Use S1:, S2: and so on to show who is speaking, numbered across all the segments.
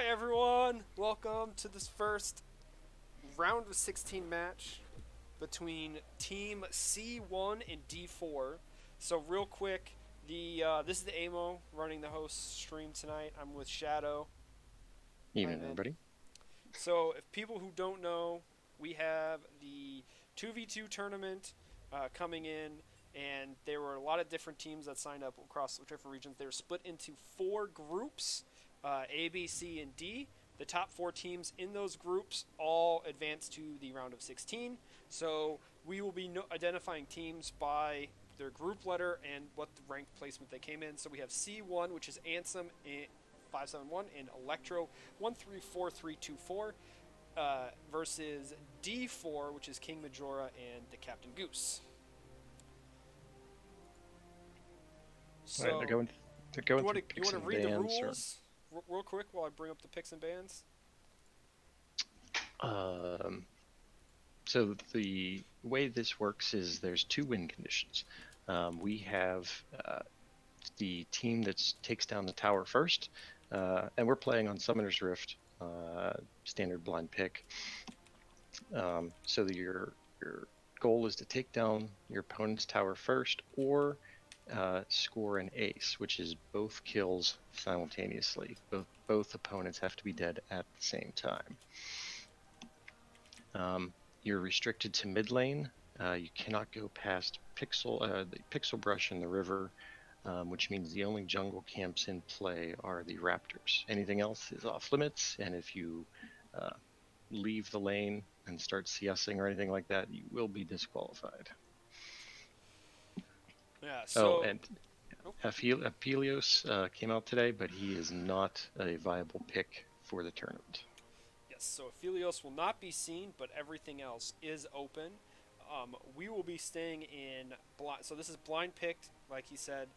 S1: everyone, welcome to this first round of 16 match between Team C1 and D4. So real quick, this is the Amo running the host stream tonight. I'm with Shadow. Hi,
S2: Evening,
S1: man.
S2: everybody.
S1: So if people who don't know, we have the 2v2 tournament coming in, and there were a lot of different teams that signed up across the different regions. They were split into four groups, A, B, C, and D. The top four teams in those groups all advanced to the round of 16. So we will be identifying teams by their group letter and what the ranked placement they came in. So we have C1, which is Ansem 571, and Electro 134324 versus D4, which is King Majora and the Captain Goose.
S2: All right,
S1: So,
S2: they're going
S1: you
S2: through
S1: want
S2: picks
S1: to
S2: and
S1: read the
S2: bans, or
S1: rules real quick while I bring up the picks and bans?
S2: um, so the way this works is there's two win conditions. We have the team that takes down the tower first, and we're playing on Summoner's Rift, standard blind pick. So your goal is to take down your opponent's tower first, or score an ace, which is both kills simultaneously. Both opponents have to be dead at the same time. You're restricted to mid lane. You cannot go past the pixel brush in the river, which means the only jungle camps in play are the raptors. Anything else is off limits, and if you leave the lane and start CSing or anything like that, you will be disqualified.
S1: Yeah,
S2: Oh,
S1: so.
S2: and Aphelios came out today, but he is not a viable pick for the tournament.
S1: Yes, so Aphelios will not be seen, but everything else is open. We will be staying in blind. So this is blind picked, like he said.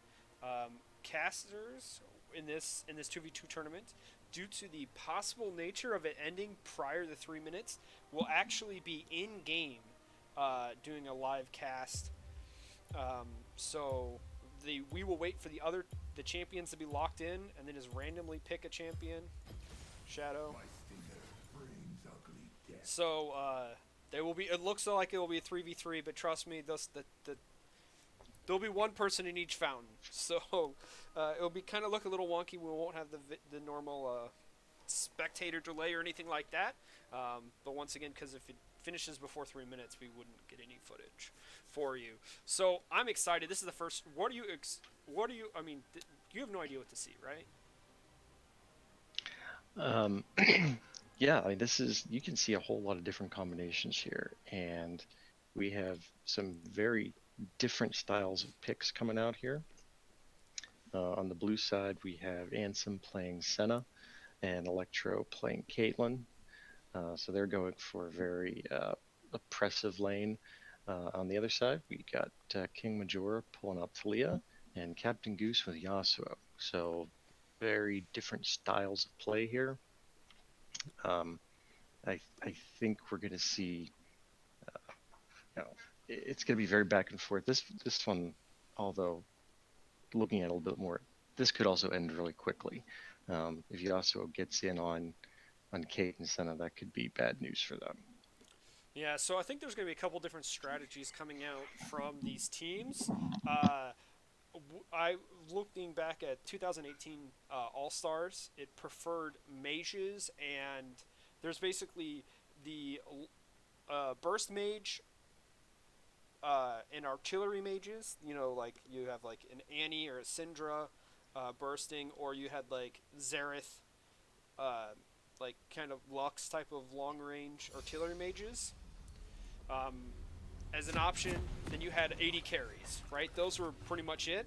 S1: Casters in this 2v2 tournament, due to the possible nature of it ending prior to 3 minutes, will actually be in game doing a live cast. So we will wait for the champions to be locked in, and then just randomly pick a champion. Shadow. So they will be. It looks like it will be a 3v3, but trust me, there'll be one person in each fountain. So it'll be kind of look a little wonky. We won't have the normal spectator delay or anything like that. But once again, because if it finishes before 3 minutes, we wouldn't get any footage for you. So I'm excited. This is the first. What do you? I mean, you have no idea what to see, right?
S2: Um, yeah, I mean, you can see a whole lot of different combinations here, and we have some very different styles of picks coming out here. On the blue side, we have Ansem playing Senna and Electro playing Caitlyn. So they're going for a very oppressive lane. On the other side, we got King Majora pulling out Talia and Captain Goose with Yasuo. So very different styles of play here. I think we're going to see, it's going to be very back and forth. This one, although looking at it a little bit more, this could also end really quickly. If Yasuo gets in on Kate and Senna, that could be bad news for them.
S1: Yeah, so I think there's going to be a couple different strategies coming out from these teams. Uh, I looking back at 2018 All Stars, it preferred mages, and there's basically the burst mage and artillery mages. You know, like you have like an Annie or a Syndra bursting, or you had like Xerath, uh, like kind of Lux type of long range artillery mages. Um, as an option, then you had 80 carries, right? Those were pretty much it.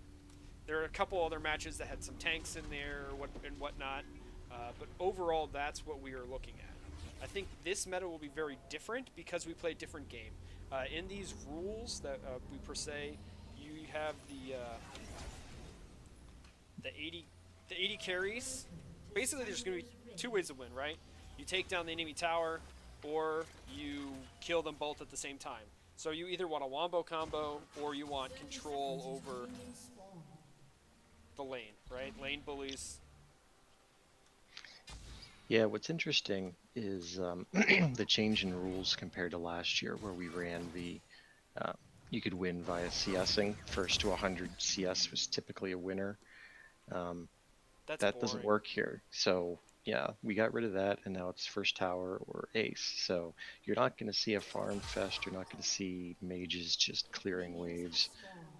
S1: There are a couple other matches that had some tanks in there and whatnot, but overall, that's what we are looking at. I think this meta will be very different because we play a different game. In these rules that we per se, you have the 80 carries. Basically, there's going to be two ways to win, right? You take down the enemy tower, or you kill them both at the same time. So you either want a wombo combo, or you want control over the lane, right? Lane bullies.
S2: Yeah, what's interesting is the change in rules compared to last year, where we ran the uh, you could win via CSing. First to 100 CS was typically a winner. Um,
S1: That's
S2: that doesn't
S1: boring.
S2: work here. So yeah, we got rid of that, and now it's first tower or ace. So you're not going to see a farm fest. You're not going to see mages just clearing waves.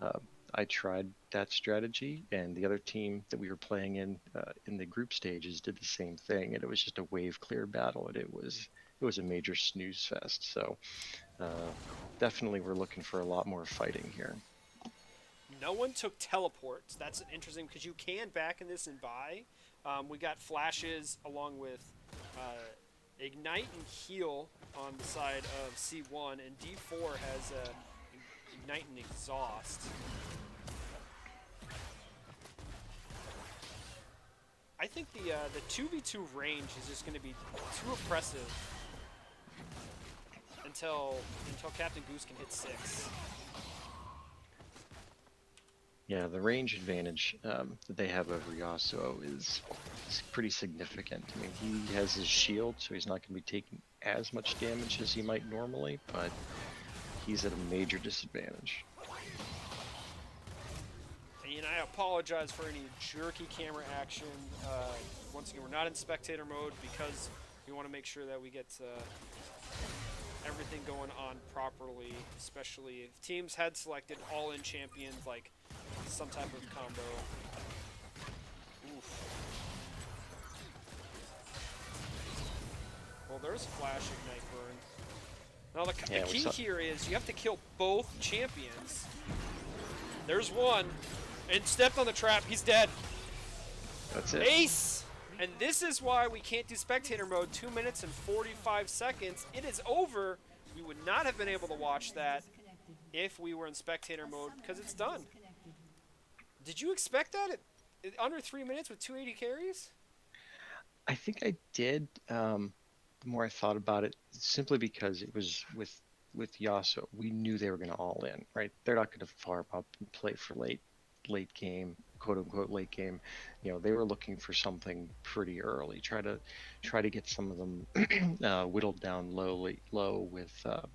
S2: Uh, I tried that strategy, and the other team that we were playing in the group stages did the same thing, and it was just a wave clear battle, and it was a major snooze fest. So uh, definitely, we're looking for a lot more fighting here.
S1: No one took teleports. That's interesting because you can back in this and buy. We got flashes along with ignite and heal on the side of C1, and D4 has ignite and exhaust. I think the 2v2 range is just going to be too oppressive until Captain Goose can hit 6.
S2: Yeah, the range advantage that they have over Yasuo is pretty significant. I mean, he has his shield, so he's not going to be taking as much damage as he might normally, but he's at a major disadvantage.
S1: And I apologize for any jerky camera action. Once again, we're not in spectator mode because we want to make sure that we get everything going on properly, especially if teams had selected all-in champions like some type of combo. Oof. Well, there's Flash Ignite Burn. Now the
S2: Yeah, we
S1: key
S2: saw.
S1: here is you have to kill both champions. There's one, and stepped on the trap. He's dead.
S2: That's it.
S1: Ace! And this is why we can't do spectator mode. 2 minutes and 45 seconds. It is over. We would not have been able to watch that if we were in spectator mode because it's done. Did you expect that at under 3 minutes with 280 carries?
S2: I think I did. The more I thought about it, simply because it was with Yasuo, we knew they were going to all in, right? They're not going to farm up and play for late game, quote unquote late game. They were looking for something pretty early. Try to get some of them whittled down low with a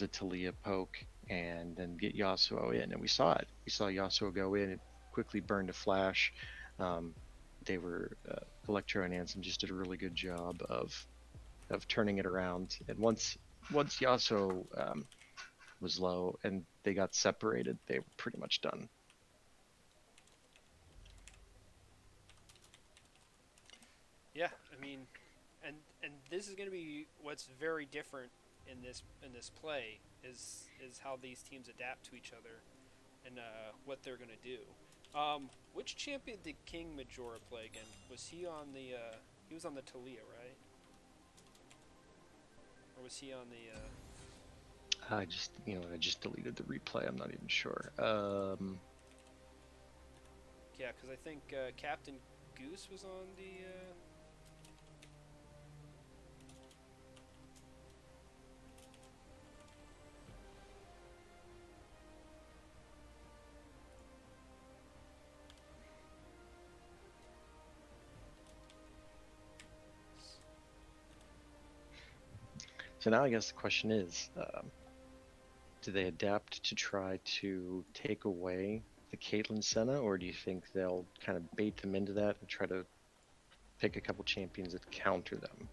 S2: Talia poke, and then get Yasuo in. And we saw it. We saw Yasuo go in. It quickly burned a flash. Um, they were Electro and Ansem just did a really good job of turning it around. And once Yasuo was low and they got separated, they were pretty much done.
S1: Yeah, I mean, and this is going to be what's very different in this play is how these teams adapt to each other and what they're going to do. Which champion did King Majora play again? Was he on the? He was on the Talia, right? Or was he on the?
S2: I just deleted the replay. I'm not even sure.
S1: Yeah, because I think Captain Goose was on the.
S2: So now I guess the question is, do they adapt to try to take away the Caitlyn Senna, or do you think they'll kind of bait them into that and try to pick a couple champions that counter them?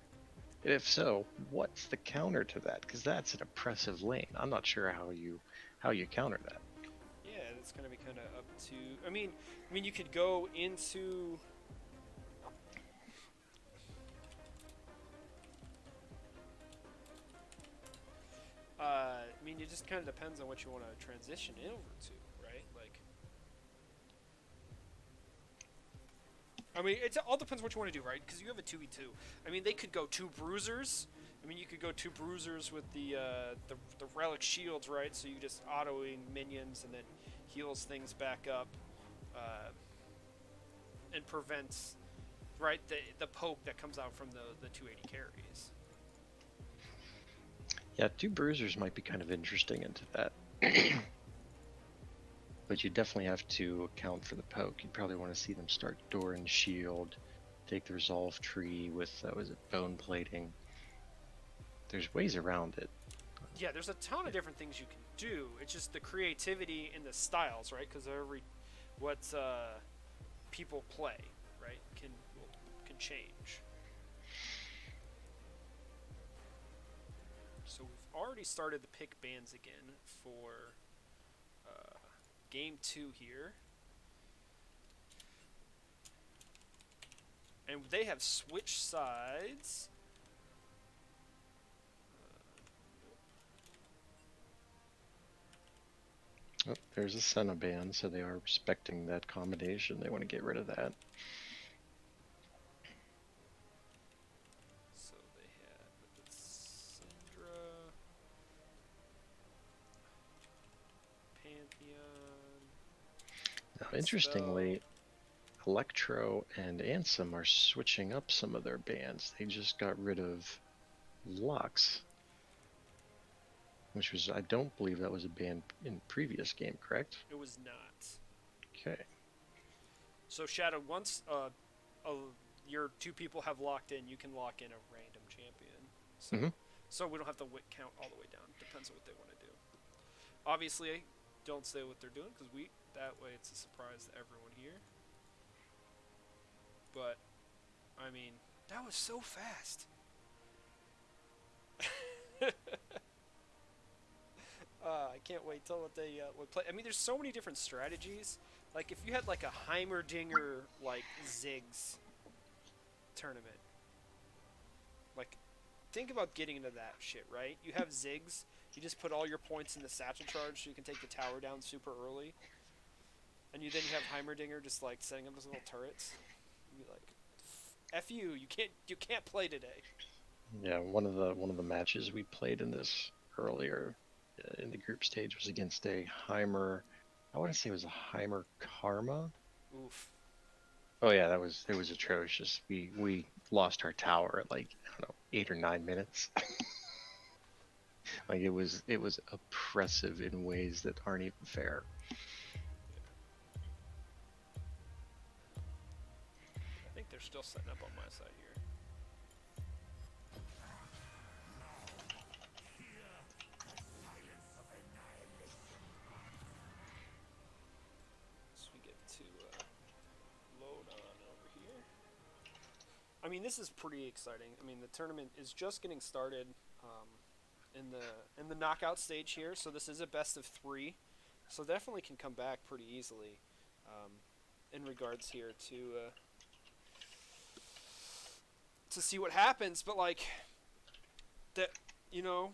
S2: If so, what's the counter to that? Because that's an oppressive lane. I'm not sure how you counter that.
S1: Yeah, it's going to be kind of up to. I mean, you could go into. I mean, it just kind of depends on what you want to transition over to, right? Like, I mean, it all depends what you want to do, right? Because you have a 2v2. I mean, they could go two bruisers. I mean, you could go two bruisers with the relic shields, right? So you just autoing minions and then heals things back up, uh, and prevents right the poke that comes out from the 280 carries.
S2: Yeah, two bruisers might be kind of interesting into that. But you definitely have to account for the poke. You'd probably want to see them start door and shield, take the resolve tree with was it bone plating. There's ways around it.
S1: Yeah, there's a ton of different things you can do. It's just the creativity and the styles, right? Because every what people play, right, can change. So we've already started the pick bands again for game 2 here, and they have switched sides.
S2: Oh, there's a Senna band, so they are respecting that combination. They want to get rid of that.
S1: So they had Syndra, Pantheon,
S2: Now,
S1: Dispel.
S2: interestingly, Electro and Ansem are switching up some of their bands. They just got rid of Lux, which was, I don't believe that was a band in previous game, correct?
S1: It was not.
S2: Okay.
S1: So Shadow, once your two people have locked in, you can lock in a random champion. So
S2: Mm-hmm.
S1: so we don't have to count all the way down. Depends on what they want to do. Obviously, don't say what they're doing because we that way it's a surprise to everyone here. But I mean, that was so fast. I can't wait till what they would play. I mean, there's so many different strategies. Like if you had like a Heimerdinger like Ziggs tournament, like think about getting into that shit, right? You have Ziggs, you just put all your points in the satchel charge so you can take the tower down super early, and you have Heimerdinger just like setting up his little turrets. You'd be like, "F you, you can't play today."
S2: Yeah, one of the matches we played in this earlier in the group stage was against a Heimer. I want to say it was a Heimer Karma.
S1: Oof.
S2: Oh yeah, it was atrocious. We lost our tower at like I don't know 8 or 9 minutes. Like it was oppressive in ways that aren't even fair.
S1: I think they're still setting up on my side here. So we get to load on over here. I mean, this is pretty exciting. I mean, the tournament is just getting started um, in the knockout stage here. So this is a best of 3. So definitely can come back pretty easily um, in regards here to see what happens. But like that, you know,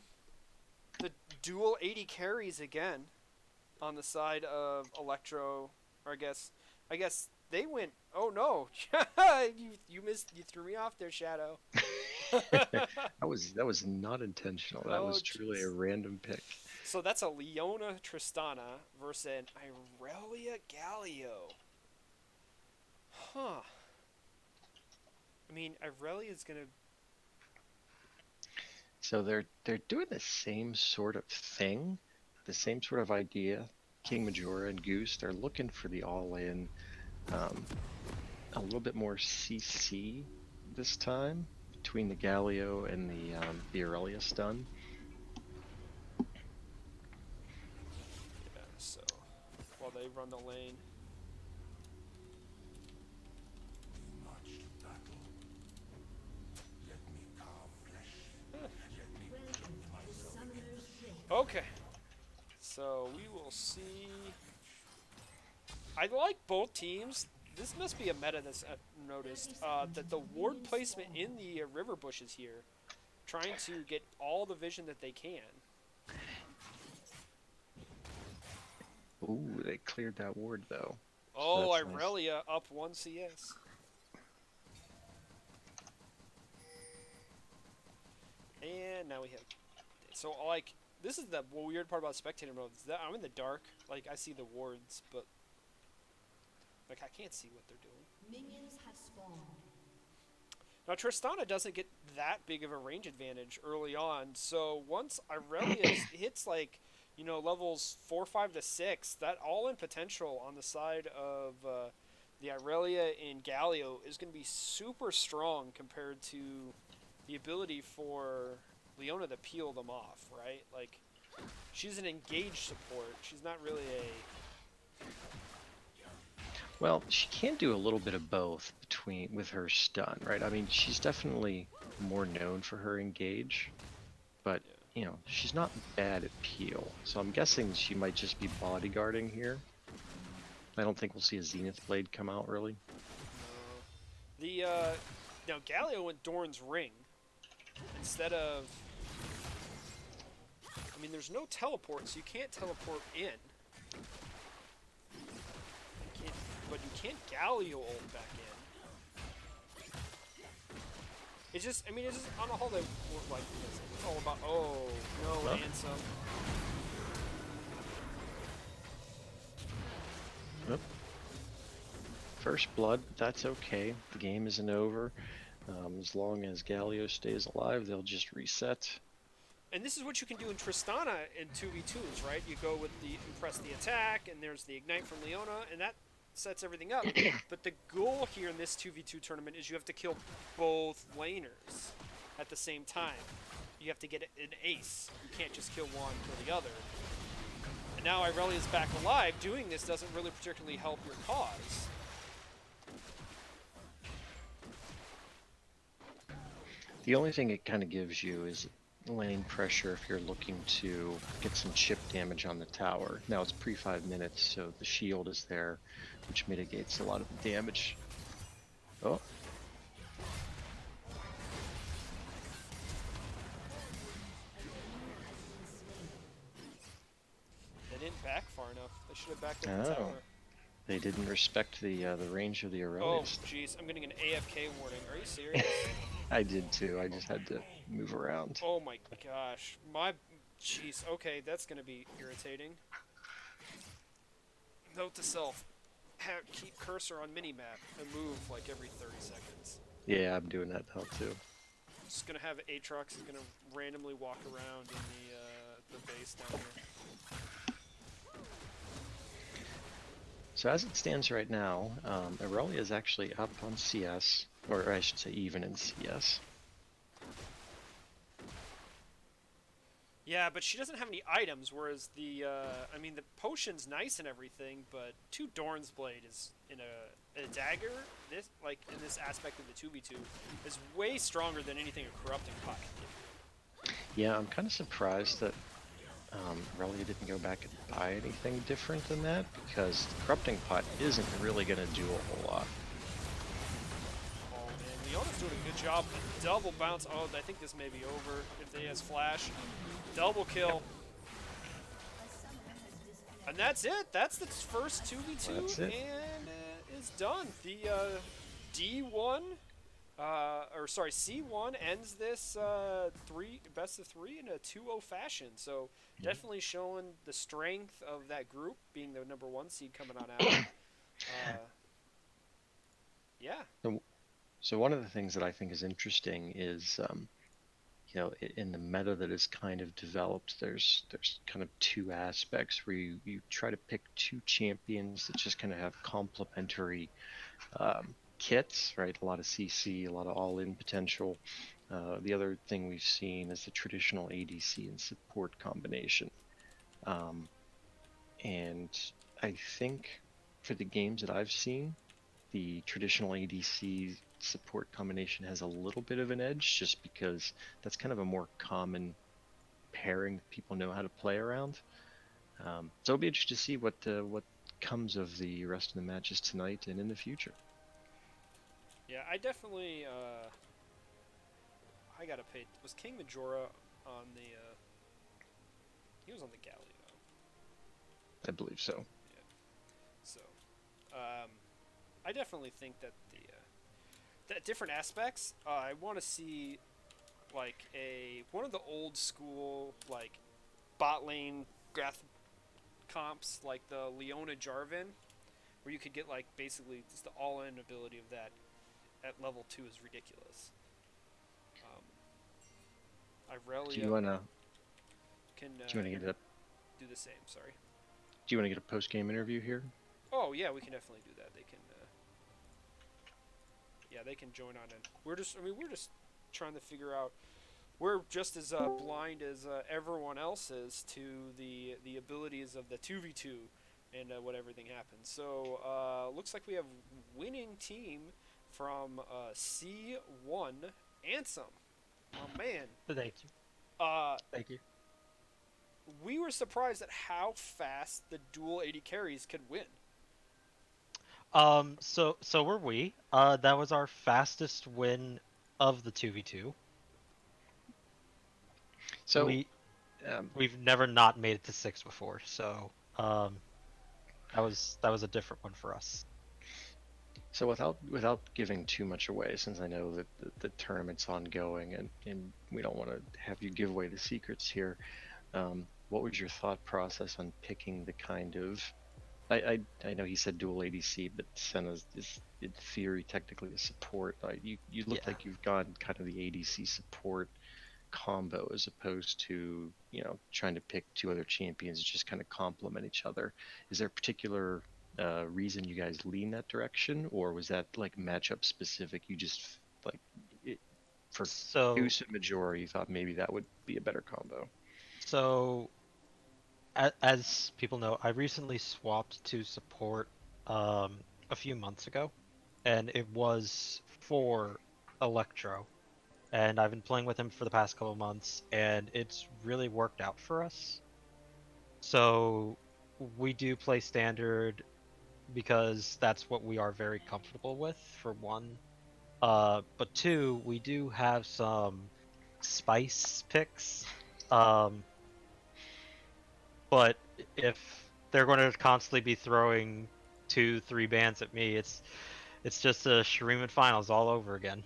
S1: the dual 80 carries again on the side of Electro. Or I guess they went. Oh no, you missed. You threw me off there, Shadow.
S2: That was not intentional. That
S1: Oh
S2: was truly a
S1: jeez.
S2: random pick.
S1: So that's a Leona Tristana versus an Irelia Galio. Huh. I mean, Irelia's gonna.
S2: So they're doing the same sort of thing, the same sort of idea. King Majora and Goose, they're looking for the all-in, um, a little bit more CC this time between the Galio and the Aurelia stun.
S1: Yeah. So while they run the lane. Okay. So we will see. I like both teams. This must be a meta that's noticed that the ward placement in the river bushes here, trying to get all the vision that they can.
S2: Ooh, they cleared that ward though, so
S1: Oh,
S2: that's nice.
S1: Irelia up 1 CS. And now we have. So, like, this is the weird part about spectator mode. Is that I'm in the dark. Like, I see the wards, but, like, I can't see what they're doing.
S3: Minions have spawned.
S1: Now, Tristana doesn't get that big of a range advantage early on. So, once Irelia hits, like, levels 4, 5 to 6, that all in potential on the side of the Irelia in Galio is going to be super strong compared to the ability for Leona to peel them off, right? Like, she's an engaged support. She's not really
S2: Well, she can do a little bit of both between with her stun, right? I mean, she's definitely more known for her engage, but
S1: yeah.
S2: she's not bad at peel. So I'm guessing she might just be bodyguarding here. I don't think we'll see a Zenith Blade come out really.
S1: No. The now Galio went Dorn's Ring instead of. I mean, there's no teleport, so you can't teleport in. But you can't Galio ult back in. It's just, I mean, it's just on a whole that like it's all about. Oh no,
S2: Well,
S1: Ansem.
S2: Oop. First blood, that's okay. The game isn't over. As long as Galio stays alive, they'll just reset.
S1: And this is what you can do in Tristana in 2v2s, right? You go with the Impress the Attack, and there's the Ignite from Leona, and that sets everything up. But the goal here in this 2v2 tournament is you have to kill both laners at the same time. You have to get an ace. You can't just kill one, kill the other. And now Irelia is back alive. Doing this doesn't really particularly help your cause.
S2: The only thing it kind of gives you is lane pressure if you're looking to get some chip damage on the tower. Now it's pre 5 minutes, so the shield is there, which mitigates a lot of the damage. Oh.
S1: They didn't back far enough. They should have backed up the tower.
S2: They didn't respect the range of the Aurelia.
S1: Oh, jeez. I'm getting an AFK warning. Are you serious?
S2: I did too. I just had to move around.
S1: Oh my gosh. Jeez. Okay, that's going to be irritating. Note to self. Keep cursor on minimap and move like every 30 seconds.
S2: Yeah, I'm doing that now too.
S1: Just going to have Aatrox is going to randomly walk around in the base down here.
S2: So as it stands right now, Aurelia is actually up on CS, or I should say even in CS.
S1: Yeah, but she doesn't have any items, whereas I mean, the potion's nice and everything, but 2 Dorn's Blade is in a dagger, in this aspect of the 2v2, is way stronger than anything a Corrupting Pot can do.
S2: Yeah, I'm kind of surprised that Aurelia didn't go back and buy anything different than that, because the Corrupting Pot isn't really going to do a whole lot.
S1: Oh man, Leona's doing a good job. A double bounce. Oh, I think this may be over if they has flash. Double kill. And that's it. That's the first 2v2,
S2: That's it.
S1: and it's done. The D1, C1 ends this best of 3 in a 2-0 fashion. So definitely showing the strength of that group, being the number 1 seed coming on out. Yeah.
S2: So one of the things that I think is interesting is, in the meta that is kind of developed, there's kind of 2 aspects where you try to pick 2 champions that just kind of have complementary kits, right? A lot of CC, a lot of all-in potential. The other thing we've seen is the traditional ADC and support combination. And I think for the games that I've seen, the traditional ADC support combination has a little bit of an edge, just because that's kind of a more common pairing that people know how to play around. So it'll be interesting to see what comes of the rest of the matches tonight and in the future.
S1: Yeah, I definitely, I gotta pay. Was King Majora on the, he was on the Galio.
S2: I believe so.
S1: Yeah. So, I definitely think that that different aspects, I want to see, like, one of the old school, like, bot lane graph comps, like the Leona Jarvan, where you could get, like, basically just the all-in ability of that at level 2 is ridiculous. Irelia
S2: Do you wanna
S1: can
S2: get a
S1: do the same. Sorry.
S2: Do you want to get a post game interview here?
S1: Oh yeah, we can definitely do that. They can they can join on in. We're just trying to figure out. We're just as blind as everyone else is to the abilities of the 2v2 and what everything happens. So looks like we have winning team from C1 Ansem. Oh man,
S3: Thank you.
S1: uh,
S3: Thank you.
S1: we were surprised at how fast the dual AD carries could win.
S3: So were we. That was our fastest win of the 2v2.
S2: So,
S3: We
S2: um,
S3: we've never not made it to 6 before, so that was a different one for us.
S2: so without giving too much away, since I know that the tournament's ongoing, and we don't want to have you give away the secrets here, what was your thought process on picking the kind of I know he said dual ADC, but Senna is in theory technically a support. You look
S3: Yeah.
S2: like you've gone kind of the ADC support combo as opposed to trying to pick two other champions that just kind of complement each other. Is there a particular reason you guys lean that direction, or was that like matchup specific? You just like it, for
S3: So
S2: use of majority, you thought maybe that would be a better combo.
S3: so as people know, I recently swapped to support a few months ago, and it was for Electro. And I've been playing with him for the past couple of months, and it's really worked out for us. So we do play standard because that's what we are very comfortable with, for one. But two, we do have some spice picks. Um, but if they're going to constantly be throwing 2, 3 bans at me, it's just a Shuriman finals all over again.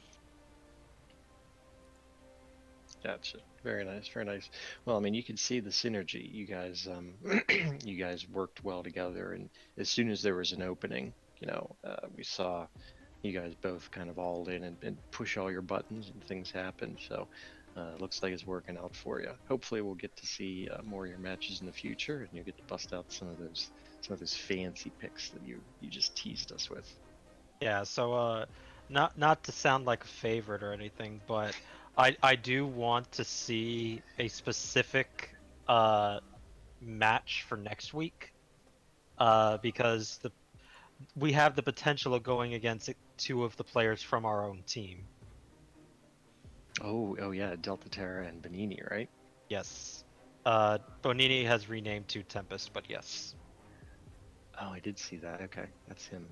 S2: Gotcha. Very nice, very nice. Well, I mean, you can see the synergy. You guys, you guys worked well together, and as soon as there was an opening, we saw you guys both kind of all in and push all your buttons, and things happen. So, it looks like it's working out for you. Hopefully, we'll get to see more of your matches in the future, and you'll get to bust out some of those fancy picks that you just teased us with.
S3: Yeah, so not to sound like a favorite or anything, but I do want to see a specific uh match for next week. Because we have the potential of going against two of the players from our own team.
S2: Oh, oh yeah, Delta Terra and Benini, right?
S3: Yes. Bonini has renamed to Tempest, but yes.
S2: Oh, I did see that. Okay, that's him.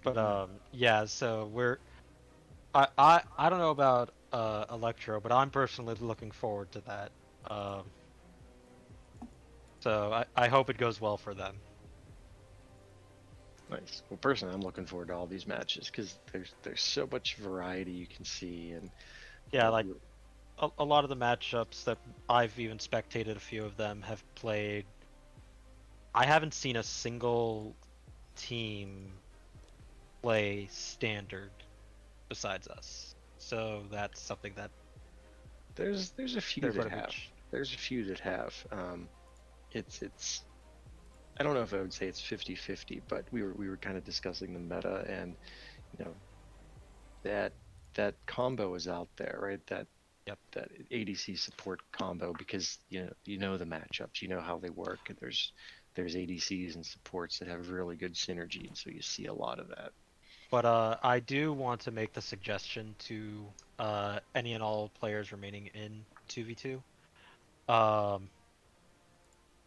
S3: But
S2: Hmm.
S3: yeah, so I don't know about Electro, but I'm personally looking forward to that. Um, so I hope it goes well for them.
S2: Nice. Well, personally, I'm looking forward to all these matches because there's so much variety you can see, and
S3: Yeah, like
S2: you
S3: a lot of the matchups that I've even spectated, a few of them have played. I haven't seen a single team play standard besides us. So that's something that
S2: there's a few
S3: they're
S2: that
S3: going to be.
S2: have. There's a few that have. It's I don't know if I would say it's 50-50, but we were kind of discussing the meta, and you know that that combo is out there, right?
S3: Yep.
S2: That ADC support combo, because you know the matchups, you know how they work, and there's ADCs and supports that have really good synergy, and so you see a lot of that.
S3: But I do want to make the suggestion to any and all players remaining in 2v2, um,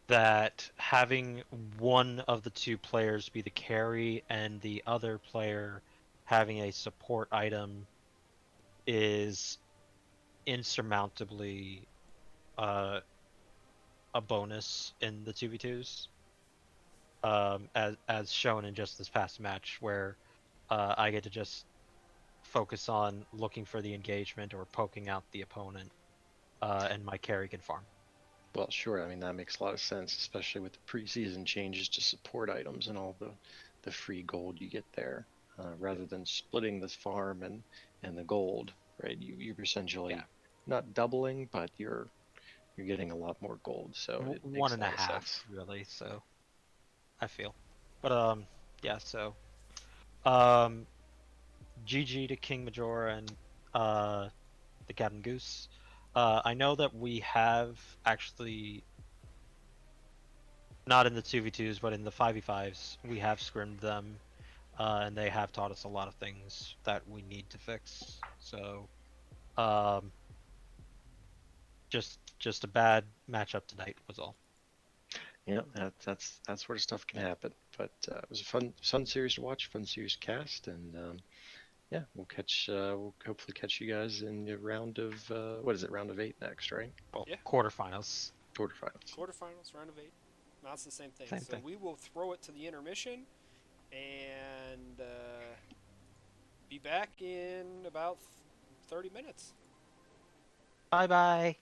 S3: that having one of the two players be the carry and the other player having a support item is insurmountably uh, a bonus in the 2v2s, as shown in just this past match where I get to just focus on looking for the engagement or poking out the opponent, and my carry can farm.
S2: Well, sure. I mean, that makes a lot of sense, especially with the preseason changes to support items and all the free gold you get there, rather than splitting this farm and the gold, right? You're
S3: Yeah,
S2: essentially not doubling, but you're getting a lot more gold, so it
S3: one
S2: makes a
S3: and a
S2: lot of
S3: half
S2: sense.
S3: really. So I feel, but yeah. So um, GG to King Major and the Cat and Goose. I know that we have actually, not in the 2v2s, but in the 5v5s, we have scrimmed them, and they have taught us a lot of things that we need to fix. So, um, just a bad matchup tonight was all.
S2: Yeah, that's where stuff can happen. But it was a fun series to watch, fun series to cast, and yeah, we'll hopefully catch you guys in the round of what is it, round of 8 next, right?
S3: Well,
S1: Yeah.
S3: quarterfinals,
S2: Quarterfinals.
S1: Quarterfinals, round of 8. No, it's the same thing.
S3: same
S1: So
S3: thing.
S1: we will throw it to the intermission and be back in about 30 minutes.
S3: Bye bye.